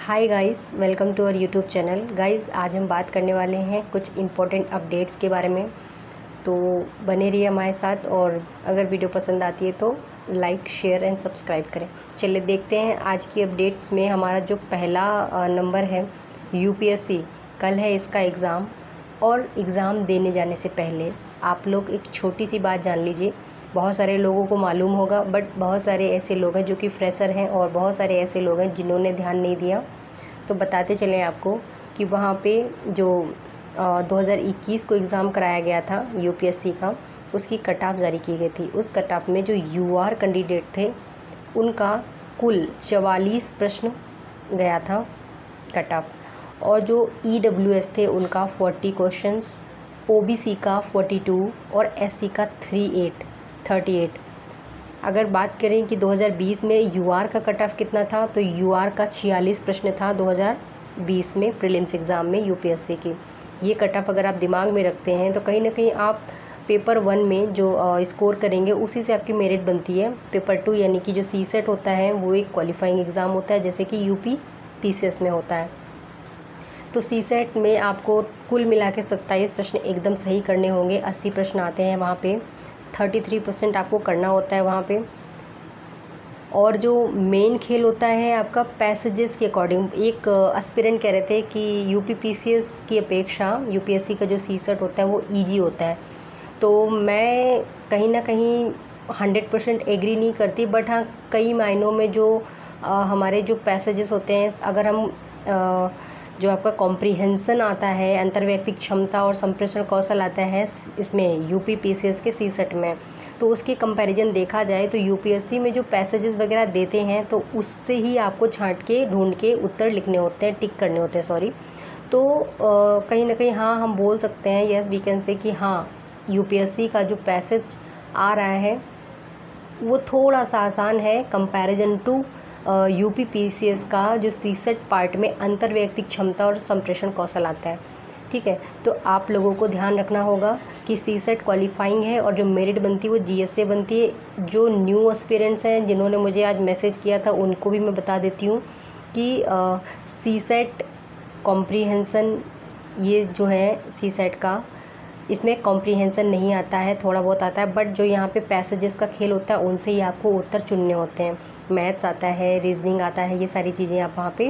Hi guys, welcome to our YouTube channel. Guys, आज हम बात करने वाले हैं कुछ इम्पोर्टेंट अपडेट्स के बारे में, तो बने रहिए हमारे साथ। और अगर वीडियो पसंद आती है तो लाइक, शेयर एंड सब्सक्राइब करें। चलिए देखते हैं आज की अपडेट्स में। हमारा जो पहला नंबर है यूपीएससी, कल है इसका एग्ज़ाम। और एग्ज़ाम देने जाने से पहले आप लोग एक छोटी सी बात जान लीजिए। बहुत सारे लोगों को मालूम होगा, बट बहुत सारे ऐसे लोग हैं जो कि फ्रेशर हैं और बहुत सारे ऐसे लोग हैं जिन्होंने ध्यान नहीं दिया। तो बताते चलें आपको कि वहाँ पे जो 2021 को एग्ज़ाम कराया गया था यूपीएससी का, उसकी कट ऑफ जारी की गई थी। उस कट ऑफ में जो यूआर कैंडिडेट थे उनका कुल 44 प्रश्न गया था कट ऑफ, और जो ईडब्ल्यूएस थे उनका 40 क्वेश्चंस, ओबीसी का 42 और एससी का 38। अगर बात करें कि 2020 में यूआर का कट ऑफ कितना था, तो यूआर का 46 प्रश्न था 2020 में प्रीलिम्स एग्ज़ाम में यूपीएससी की। ये कट ऑफ अगर आप दिमाग में रखते हैं तो कहीं ना कहीं आप पेपर 1 में जो स्कोर करेंगे उसी से आपकी मेरिट बनती है। पेपर 2 यानी कि जो सीसेट होता है वो एक क्वालिफाइंग एग्ज़ाम होता है, जैसे कि यूपी पीसीएस में होता है। तो सीसेट में आपको कुल मिला के 27 प्रश्न एकदम सही करने होंगे। 80 प्रश्न आते हैं वहाँ पे, 33% आपको करना होता है वहाँ पे। और जो मेन खेल होता है आपका पैसेजेस के अकॉर्डिंग। एक एस्पिरेंट कह रहे थे कि यूपी पीसीएस की अपेक्षा यूपीएससी का जो सीसेट होता है वो ईजी होता है। तो मैं कहीं ना कहीं 100% एग्री नहीं करती, बट हाँ, कई मायनों में जो हमारे जो पैसेजेस होते हैं, अगर हम जो आपका कॉम्प्रिहेंसन आता है, अंतर्वैयक्तिक क्षमता और संप्रेषण कौशल आता है इसमें यूपी पीसीएस के सीसेट में, तो उसकी कंपैरिजन देखा जाए तो यूपीएससी में जो पैसेजेस वगैरह देते हैं तो उससे ही आपको छांट के ढूंढ के उत्तर लिखने होते हैं, टिक करने होते हैं, सॉरी। तो कहीं ना कहीं हाँ, हम बोल सकते हैं, यस वी कैन से कि हाँ, यूपीएससी का जो पैसेज आ रहा है वो थोड़ा सा आसान है कंपैरिजन टू यूपी पीसीएस का जो सीसेट पार्ट में अंतर्वैयक्तिक क्षमता और संप्रेषण कौशल आता है। ठीक है, तो आप लोगों को ध्यान रखना होगा कि सीसेट क्वालिफाइंग है और जो मेरिट बनती है वो जीएस से बनती है। जो न्यू एस्पिरेंट्स हैं जिन्होंने मुझे आज मैसेज किया था उनको भी मैं बता देती हूँ कि सीसेट कॉम्प्रिहेंसन, ये जो है सीसेट का, इसमें कॉम्प्रिहेंसन नहीं आता है, थोड़ा बहुत आता है, बट जो यहाँ पे पैसेजेस का खेल होता है उनसे ही आपको उत्तर चुनने होते हैं। मैथ्स आता है, रीजनिंग आता है, ये सारी चीज़ें आप वहाँ पे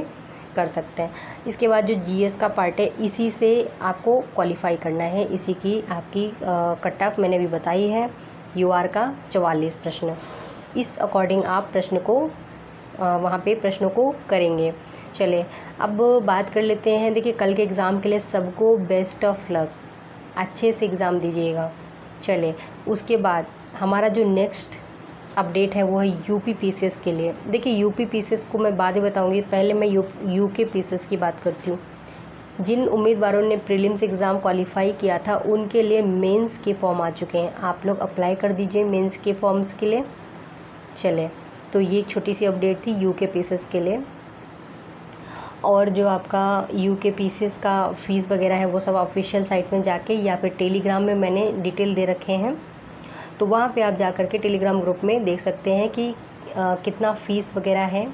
कर सकते हैं। इसके बाद जो जीएस का पार्ट है, इसी से आपको क्वालिफाई करना है। इसी की आपकी कट ऑफ मैंने भी बताई है, यूआर का 44 प्रश्न। इस अकॉर्डिंग आप प्रश्न को वहाँ पे प्रश्नों को करेंगे। चले अब बात कर लेते हैं। देखिए, कल के एग्ज़ाम के लिए सबको बेस्ट ऑफ लक, अच्छे से एग्ज़ाम दीजिएगा। चले उसके बाद हमारा जो नेक्स्ट अपडेट है वो है यूपी पीसीएस के लिए। देखिए, यूपी पीसीएस को मैं बाद में बताऊंगी, पहले मैं यूके पीसीएस की बात करती हूँ। जिन उम्मीदवारों ने प्रीलिम्स एग्ज़ाम क्वालिफाई किया था उनके लिए मेंस के फॉर्म आ चुके हैं। आप लोग अप्लाई कर दीजिए मेंस के फॉर्म्स के लिए। चले, तो ये एक छोटी सी अपडेट थी यूके पीसीएस के लिए। और जो आपका यूके पीसीएस का फ़ीस वगैरह है वो सब ऑफिशियल साइट में जाके या फिर टेलीग्राम में मैंने डिटेल दे रखे हैं, तो वहाँ पे आप जा कर के टेलीग्राम ग्रुप में देख सकते हैं कि कितना फ़ीस वगैरह है।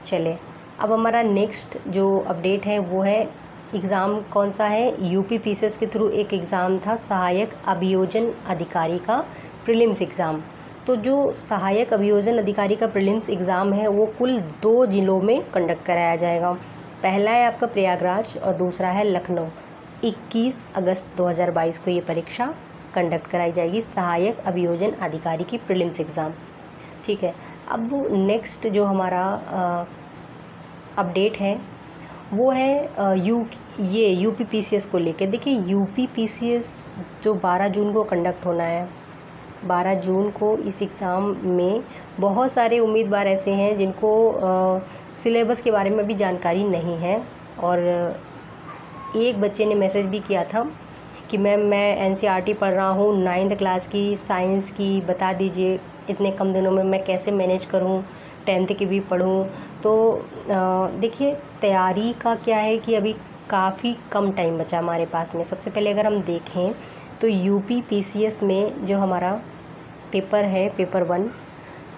चले, अब हमारा नेक्स्ट जो अपडेट है वो है एग्ज़ाम कौन सा है। यूपी पीसीएस के थ्रू एक एग्ज़ाम था सहायक अभियोजन अधिकारी का प्रीलिम्स एग्ज़ाम। तो जो सहायक अभियोजन अधिकारी का प्रीलिम्स एग्ज़ाम है वो कुल 2 ज़िलों में कंडक्ट कराया जाएगा। पहला है आपका प्रयागराज और दूसरा है लखनऊ। 21 अगस्त 2022 को ये परीक्षा कंडक्ट कराई जाएगी, सहायक अभियोजन अधिकारी की प्रीलिम्स एग्ज़ाम। ठीक है, अब नेक्स्ट जो हमारा अपडेट है वो है ये यूपी पीसीएस को लेके। देखिए, यूपी पीसीएस जो 12 जून को कंडक्ट होना है, 12 जून को इस एग्ज़ाम में बहुत सारे उम्मीदवार ऐसे हैं जिनको सिलेबस के बारे में भी जानकारी नहीं है। और एक बच्चे ने मैसेज भी किया था कि मैम मैं एनसीईआरटी पढ़ रहा हूँ 9th क्लास की, साइंस की, बता दीजिए इतने कम दिनों में मैं कैसे मैनेज करूँ, 10th की भी पढ़ूँ। तो देखिए, तैयारी का क्या है कि अभी काफ़ी कम टाइम बचा हमारे पास में। सबसे पहले अगर हम देखें तो यूपी पीसीएस में जो हमारा पेपर है, पेपर 1,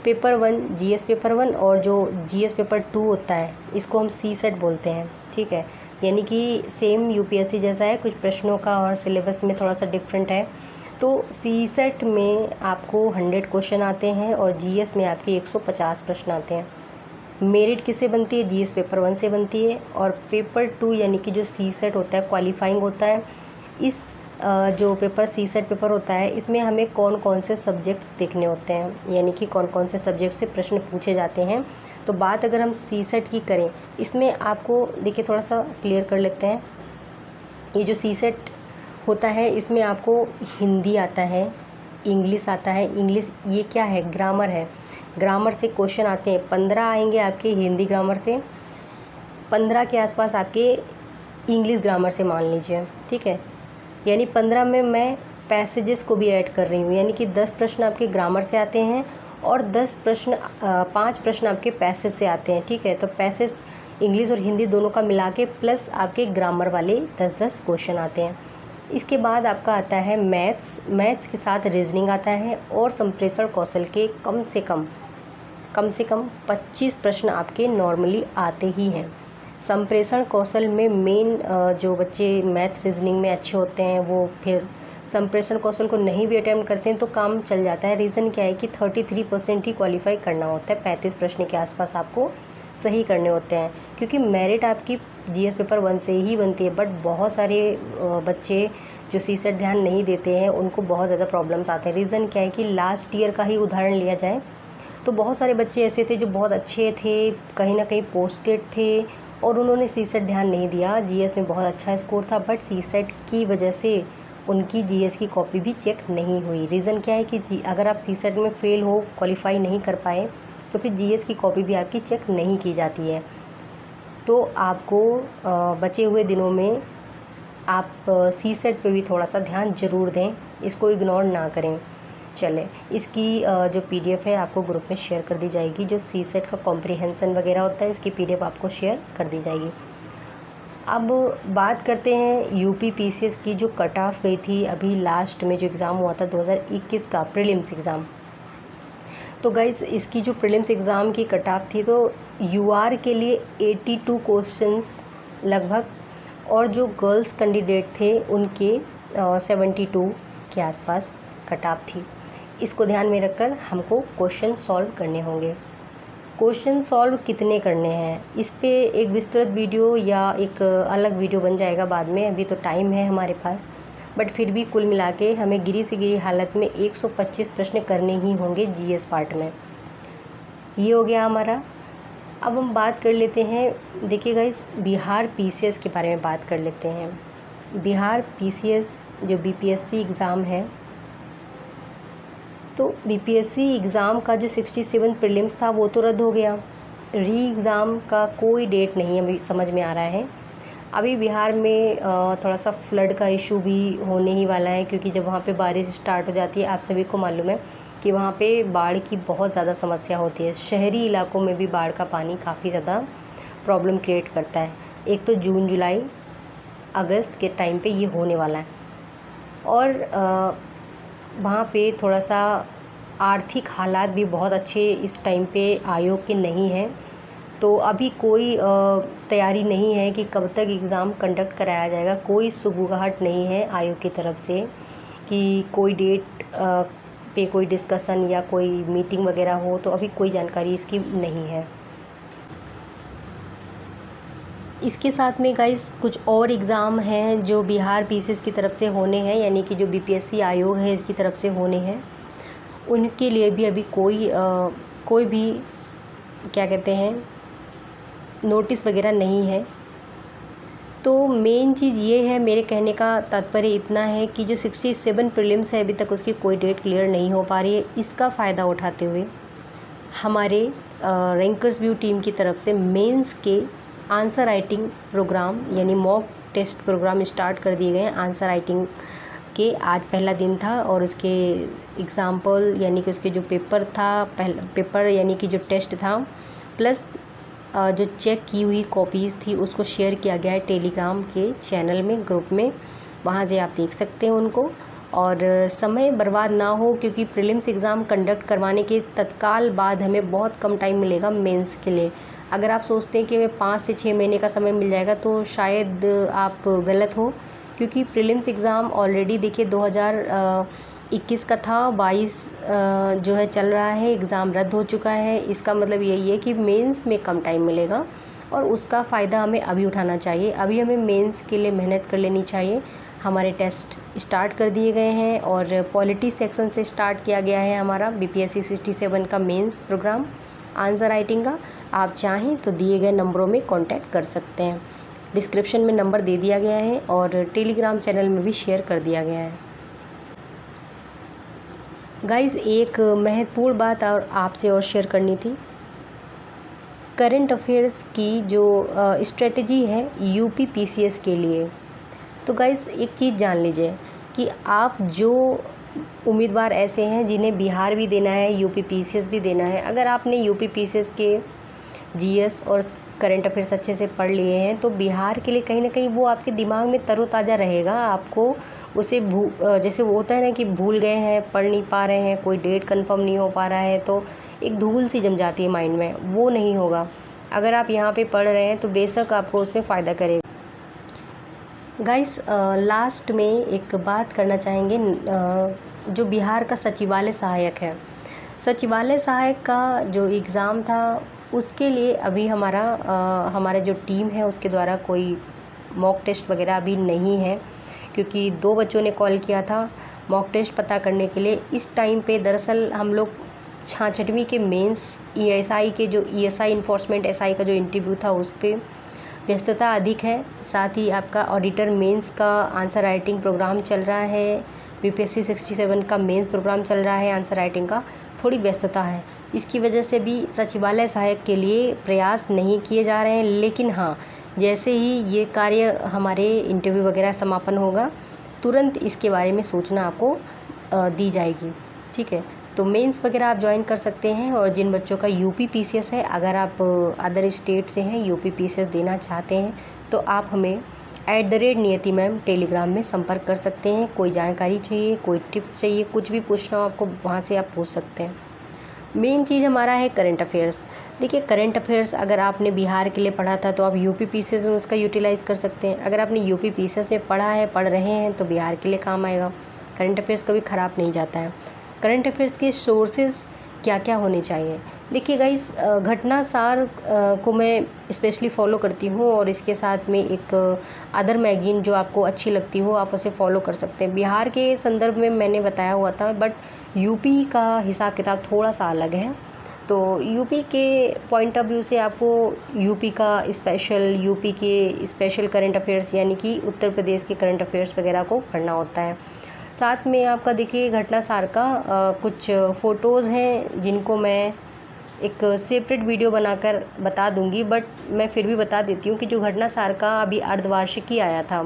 पेपर 1 जीएस पेपर 1 और जो जीएस पेपर 2 होता है इसको हम सी सेट बोलते हैं, ठीक है। यानी कि सेम यूपीएससी जैसा है, कुछ प्रश्नों का और सिलेबस में थोड़ा सा डिफरेंट है। तो सी सेट में आपको 100 क्वेश्चन आते हैं और जीएस में आपके 150 प्रश्न आते हैं। मेरिट किससे बनती है? जीएस पेपर 1 से बनती है। और पेपर 2 यानी कि जो सी सेट होता है, क्वालिफाइंग होता है। इस जो पेपर सी सेट पेपर होता है इसमें हमें कौन कौन से सब्जेक्ट्स देखने होते हैं, यानी कि कौन कौन से सब्जेक्ट से प्रश्न पूछे जाते हैं। तो बात अगर हम सी सेट की करें, इसमें आपको देखिए थोड़ा सा क्लियर कर लेते हैं। ये जो सी सेट होता है इसमें आपको हिंदी आता है, इंग्लिश आता है। इंग्लिश ये क्या है? ग्रामर है। ग्रामर से क्वेश्चन आते हैं, 15 आएंगे आपके हिंदी ग्रामर से, 15 के आसपास आपके इंग्लिश ग्रामर से मान लीजिए, ठीक है। यानी 15 में मैं पैसेजेस को भी ऐड कर रही हूँ, यानी कि 10 प्रश्न आपके ग्रामर से आते हैं और 5 प्रश्न आपके पैसेज से आते हैं, ठीक है। तो पैसेज इंग्लिश और हिंदी दोनों का मिला के प्लस आपके ग्रामर वाले 10-10 क्वेश्चन आते हैं। इसके बाद आपका आता है मैथ्स के साथ रीजनिंग आता है और संप्रेषण कौशल के कम से कम 25 प्रश्न आपके नॉर्मली आते ही हैं। संप्रेषण कौशल में मेन जो बच्चे मैथ रीजनिंग में अच्छे होते हैं वो फिर संप्रेषण कौशल को नहीं भी अटेम्प्ट करते हैं तो काम चल जाता है। रीज़न क्या है कि 33% ही क्वालिफाई करना होता है, 35 प्रश्न के आसपास आपको सही करने होते हैं, क्योंकि मेरिट आपकी जीएस पेपर 1 से ही बनती है। बट बहुत सारे बच्चे जो सी सेट ध्यान नहीं देते हैं उनको बहुत ज़्यादा प्रॉब्लम्स आते हैं। रीज़न क्या है कि लास्ट ईयर का ही उदाहरण लिया जाए तो बहुत सारे बच्चे ऐसे थे जो बहुत अच्छे थे, कहीं ना कहीं पोस्टेड थे और उन्होंने सी सेट ध्यान नहीं दिया। जीएस में बहुत अच्छा स्कोर था बट सी सेट की वजह से उनकी जीएस की कॉपी भी चेक नहीं हुई। रीज़न क्या है कि अगर आप सी सेट में फ़ेल हो, क्वालिफाई नहीं कर पाए, तो फिर जीएस की कॉपी भी आपकी चेक नहीं की जाती है। तो आपको बचे हुए दिनों में आप सी सेट पे भी थोड़ा सा ध्यान ज़रूर दें, इसको इग्नोर ना करें। चले, इसकी जो पीडीएफ है आपको ग्रुप में शेयर कर दी जाएगी। जो सी सेट का कॉम्प्रिहेंसन वगैरह होता है इसकी पीडीएफ आपको शेयर कर दी जाएगी। अब बात करते हैं यूपी पीसीएस की जो कट ऑफ गई थी अभी लास्ट में, जो एग्ज़ाम हुआ था 2021 का प्रीलिम्स एग्ज़ाम। तो गाइज इसकी जो प्रीलिम्स एग्ज़ाम की कट ऑफ थी तो यूआर के लिए 82 क्वेश्चंस लगभग, और जो गर्ल्स कैंडिडेट थे उनके 72 के आसपास कट ऑफ थी। इसको ध्यान में रखकर हमको क्वेश्चन सॉल्व करने होंगे। क्वेश्चन सॉल्व कितने करने हैं इस पे एक विस्तृत वीडियो या एक अलग वीडियो बन जाएगा बाद में, अभी तो टाइम है हमारे पास। बट फिर भी कुल मिला के हमें गिरी से गिरी हालत में 125 प्रश्न करने ही होंगे जीएस पार्ट में। ये हो गया हमारा। अब हम बात कर लेते हैं, देखिए गाइस, बिहार पीसीएस के बारे में बात कर लेते हैं। बिहार पीसीएस जो बीपीएससी एग्ज़ाम है, तो बीपीएससी एग्ज़ाम का जो 67 प्रीलिम्स था वो तो रद्द हो गया। री एग्ज़ाम का कोई डेट नहीं अभी समझ में आ रहा है। अभी बिहार में थोड़ा सा फ्लड का इशू भी होने ही वाला है, क्योंकि जब वहाँ पे बारिश स्टार्ट हो जाती है, आप सभी को मालूम है कि वहाँ पे बाढ़ की बहुत ज़्यादा समस्या होती है। शहरी इलाकों में भी बाढ़ का पानी काफ़ी ज़्यादा प्रॉब्लम क्रिएट करता है। एक तो जून जुलाई अगस्त के टाइम पे ये होने वाला है, और वहाँ पे थोड़ा सा आर्थिक हालात भी बहुत अच्छे इस टाइम पे आयोग के नहीं हैं। तो अभी कोई तैयारी नहीं है कि कब तक एग्ज़ाम कंडक्ट कराया जाएगा। कोई सुगबुगाहट नहीं है आयोग की तरफ से कि कोई डेट पे कोई डिस्कशन या कोई मीटिंग वगैरह हो, तो अभी कोई जानकारी इसकी नहीं है। इसके साथ में गाइस कुछ और एग्ज़ाम हैं जो बिहार पीसीएस की तरफ से होने हैं, यानी कि जो बीपीएससी आयोग है इसकी तरफ से होने हैं। उनके लिए भी अभी कोई भी क्या कहते हैं नोटिस वगैरह नहीं है। तो मेन चीज़ ये है, मेरे कहने का तात्पर्य इतना है कि जो 67 प्रीलिम्स है अभी तक उसकी कोई डेट क्लियर नहीं हो पा रही है। इसका फ़ायदा उठाते हुए हमारे रैंकर्स व्यू टीम की तरफ से मेंस के आंसर राइटिंग प्रोग्राम यानी मॉक टेस्ट प्रोग्राम स्टार्ट कर दिए गए हैं। आंसर राइटिंग के आज पहला दिन था और उसके एग्ज़ाम्पल यानी कि उसके जो पेपर था, पेपर यानी कि जो टेस्ट था प्लस जो चेक की हुई कॉपीज़ थी उसको शेयर किया गया है टेलीग्राम के चैनल में, ग्रुप में। वहाँ से आप देख सकते हैं उनको। और समय बर्बाद ना हो, क्योंकि प्रीलिम्स एग्ज़ाम कंडक्ट करवाने के तत्काल बाद हमें बहुत कम टाइम मिलेगा मेंस के लिए। अगर आप सोचते हैं कि हमें 5 से 6 महीने का समय मिल जाएगा तो शायद आप गलत हो, क्योंकि प्रीलिम्स एग्ज़ाम ऑलरेडी देखिए 2021 का था, 22 जो है चल रहा है, एग्ज़ाम रद्द हो चुका है। इसका मतलब यही है कि मेंस में कम टाइम मिलेगा और उसका फ़ायदा हमें अभी उठाना चाहिए। अभी हमें मेंस के लिए मेहनत कर लेनी चाहिए। हमारे टेस्ट स्टार्ट कर दिए गए हैं और पॉलिटी सेक्शन से स्टार्ट किया गया है हमारा BPSC 67 का मेंस प्रोग्राम आंसर राइटिंग का। आप चाहें तो दिए गए नंबरों में कांटेक्ट कर सकते हैं। डिस्क्रिप्शन में नंबर दे दिया गया है और टेलीग्राम चैनल में भी शेयर कर दिया गया है। गाइज़, एक महत्वपूर्ण बात और आपसे और शेयर करनी थी। करंट अफेयर्स की जो स्ट्रेटजी है UP PCS के लिए, तो गाइज़ एक चीज़ जान लीजिए कि आप जो उम्मीदवार ऐसे हैं जिन्हें बिहार भी देना है, UP PCS भी देना है, अगर आपने UP PCS के GS और करंट अफेयर्स अच्छे से पढ़ लिए हैं तो बिहार के लिए कहीं ना कहीं वो आपके दिमाग में तरोताज़ा रहेगा। आपको उसे जैसे वो होता है ना कि भूल गए हैं, पढ़ नहीं पा रहे हैं, कोई डेट कंफर्म नहीं हो पा रहा है तो एक धूल सी जम जाती है माइंड में, वो नहीं होगा। अगर आप यहाँ पे पढ़ रहे हैं तो बेशक आपको उसमें फ़ायदा करेगा। गाइस, लास्ट में एक बात करना चाहेंगे। जो बिहार का सचिवालय सहायक है, सचिवालय सहायक का जो एग्ज़ाम था उसके लिए अभी हमारा जो टीम है उसके द्वारा कोई मॉक टेस्ट वगैरह अभी नहीं है, क्योंकि 2 बच्चों ने कॉल किया था मॉक टेस्ट पता करने के लिए। इस टाइम पे दरअसल हम लोग 66वीं के मेंस ESI के जो ESI इन्फोर्समेंट SI का जो इंटरव्यू था उस पर व्यस्तता अधिक है। साथ ही आपका ऑडिटर मेंस का आंसर राइटिंग प्रोग्राम चल रहा है, BPSC 67 का मेंस प्रोग्राम चल रहा है आंसर राइटिंग का, थोड़ी व्यस्तता है। इसकी वजह से भी सचिवालय सहायक के लिए प्रयास नहीं किए जा रहे हैं। लेकिन हाँ, जैसे ही ये कार्य हमारे इंटरव्यू वगैरह समापन होगा तुरंत इसके बारे में सूचना आपको दी जाएगी। ठीक है, तो मेंस वगैरह आप ज्वाइन कर सकते हैं। और जिन बच्चों का UP PCS है, अगर आप अदर स्टेट से हैं, UP PCS देना चाहते हैं तो आप हमें @नियति मैम टेलीग्राम में संपर्क कर सकते हैं। कोई जानकारी चाहिए, कोई टिप्स चाहिए, कुछ भी पूछना हो आपको, वहाँ से आप पूछ सकते हैं। मेन चीज़ हमारा है करंट अफेयर्स। देखिए, करंट अफेयर्स अगर आपने बिहार के लिए पढ़ा था तो आप UP PCS में उसका यूटिलाइज़ कर सकते हैं। अगर आपने UP PCS में पढ़ा है, पढ़ रहे हैं तो बिहार के लिए काम आएगा। करंट अफेयर्स कभी ख़राब नहीं जाता है। करंट अफेयर्स के सोर्सेज क्या क्या होने चाहिए? देखिए गाइस, घटना सार को मैं स्पेशली फॉलो करती हूँ और इसके साथ में एक अदर मैगजीन जो आपको अच्छी लगती हो आप उसे फॉलो कर सकते हैं। बिहार के संदर्भ में मैंने बताया हुआ था, बट UP का हिसाब किताब थोड़ा सा अलग है। तो UP के पॉइंट ऑफ व्यू से आपको UP के स्पेशल करंट अफेयर्स यानी कि उत्तर प्रदेश के करंट अफेयर्स वगैरह को पढ़ना होता है। साथ में आपका देखिए घटना सार का कुछ फ़ोटोज़ हैं जिनको मैं एक सेपरेट वीडियो बनाकर बता दूंगी, बट मैं फिर भी बता देती हूँ कि जो घटना सार का अभी अर्धवार्षिकी आया था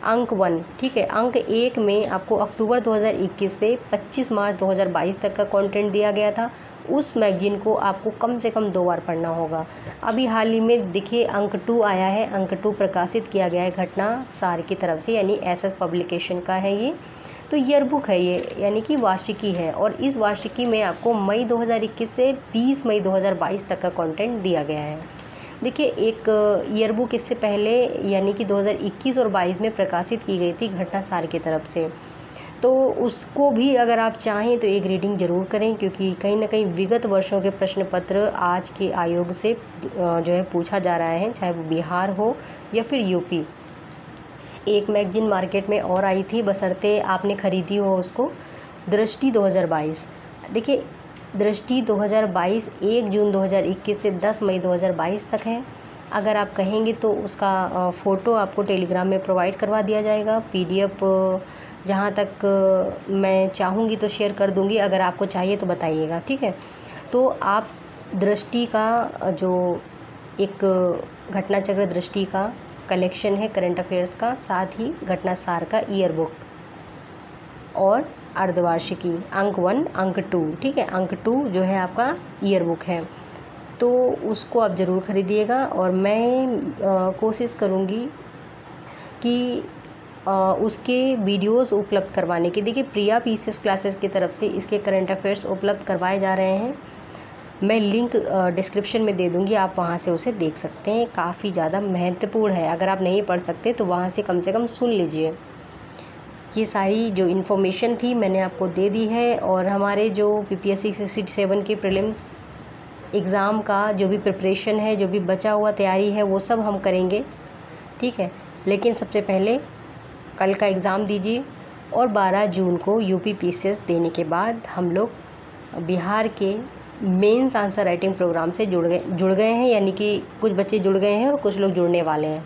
अंक 1, ठीक है, अंक 1 में आपको अक्टूबर 2021 से 25 मार्च 2022 तक का कंटेंट दिया गया था। उस मैगजीन को आपको कम से कम 2 बार पढ़ना होगा। अभी हाल ही में देखिए अंक 2 आया है, अंक 2 प्रकाशित किया गया है घटना सार की तरफ से, यानी SS पब्लिकेशन का है ये। तो ईयरबुक है ये, यानी कि वार्षिकी है, और इस वार्षिकी में आपको मई 2021 से 20 मई 2022 तक का कंटेंट दिया गया है। देखिए, एक ईयरबुक इससे पहले यानी कि 2021 और 22 में प्रकाशित की गई थी घटना सार की तरफ से, तो उसको भी अगर आप चाहें तो एक रीडिंग ज़रूर करें, क्योंकि कहीं ना कहीं विगत वर्षों के प्रश्न पत्र आज के आयोग से जो है पूछा जा रहा है, चाहे वो बिहार हो या फिर UP। एक मैगजीन मार्केट में और आई थी, बशर्ते आपने ख़रीदी हो उसको, दृष्टि 2022। देखिए, दृष्टि 2022 1 जून 2021 से 10 मई 2022 तक है। अगर आप कहेंगे तो उसका फ़ोटो आपको टेलीग्राम में प्रोवाइड करवा दिया जाएगा। PDF जहाँ तक मैं चाहूँगी तो शेयर कर दूँगी, अगर आपको चाहिए तो बताइएगा, ठीक है। तो आप दृष्टि का जो एक घटनाचक्र दृष्टि का कलेक्शन है करंट अफेयर्स का, साथ ही घटना सार का ईयरबुक और अर्धवार्षिकी अंक 1 अंक 2, ठीक है, अंक 2 जो है आपका ईयरबुक है, तो उसको आप ज़रूर ख़रीदिएगा। और मैं कोशिश करूँगी कि उसके वीडियोस उपलब्ध करवाने की, देखिए प्रिया पीसीएस क्लासेस की तरफ से इसके करंट अफेयर्स उपलब्ध करवाए जा रहे हैं। मैं लिंक डिस्क्रिप्शन में दे दूँगी, आप वहाँ से उसे देख सकते हैं। काफ़ी ज़्यादा महत्वपूर्ण है, अगर आप नहीं पढ़ सकते तो वहाँ से कम सुन लीजिए। ये सारी जो इन्फॉर्मेशन थी मैंने आपको दे दी है। और हमारे जो पीपीएससी 67 के प्रीलिम्स एग्ज़ाम का जो भी प्रिपरेशन है, जो भी बचा हुआ तैयारी है, वो सब हम करेंगे, ठीक है। लेकिन सबसे पहले कल का एग्ज़ाम दीजिए और 12 जून को यूपी पीसीएस देने के बाद हम लोग बिहार के मेंस आंसर राइटिंग प्रोग्राम से जुड़ गए हैं, यानी कि कुछ बच्चे जुड़ गए हैं और कुछ लोग जुड़ने वाले हैं,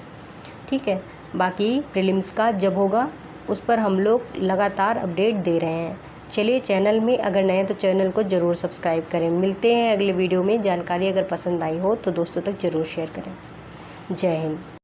ठीक है। बाकी प्रीलिम्स का जब होगा उस पर हम लोग लगातार अपडेट दे रहे हैं। चलिए, चैनल में अगर नए तो चैनल को ज़रूर सब्सक्राइब करें। मिलते हैं अगले वीडियो में। जानकारी अगर पसंद आई हो तो दोस्तों तक ज़रूर शेयर करें। जय हिंद।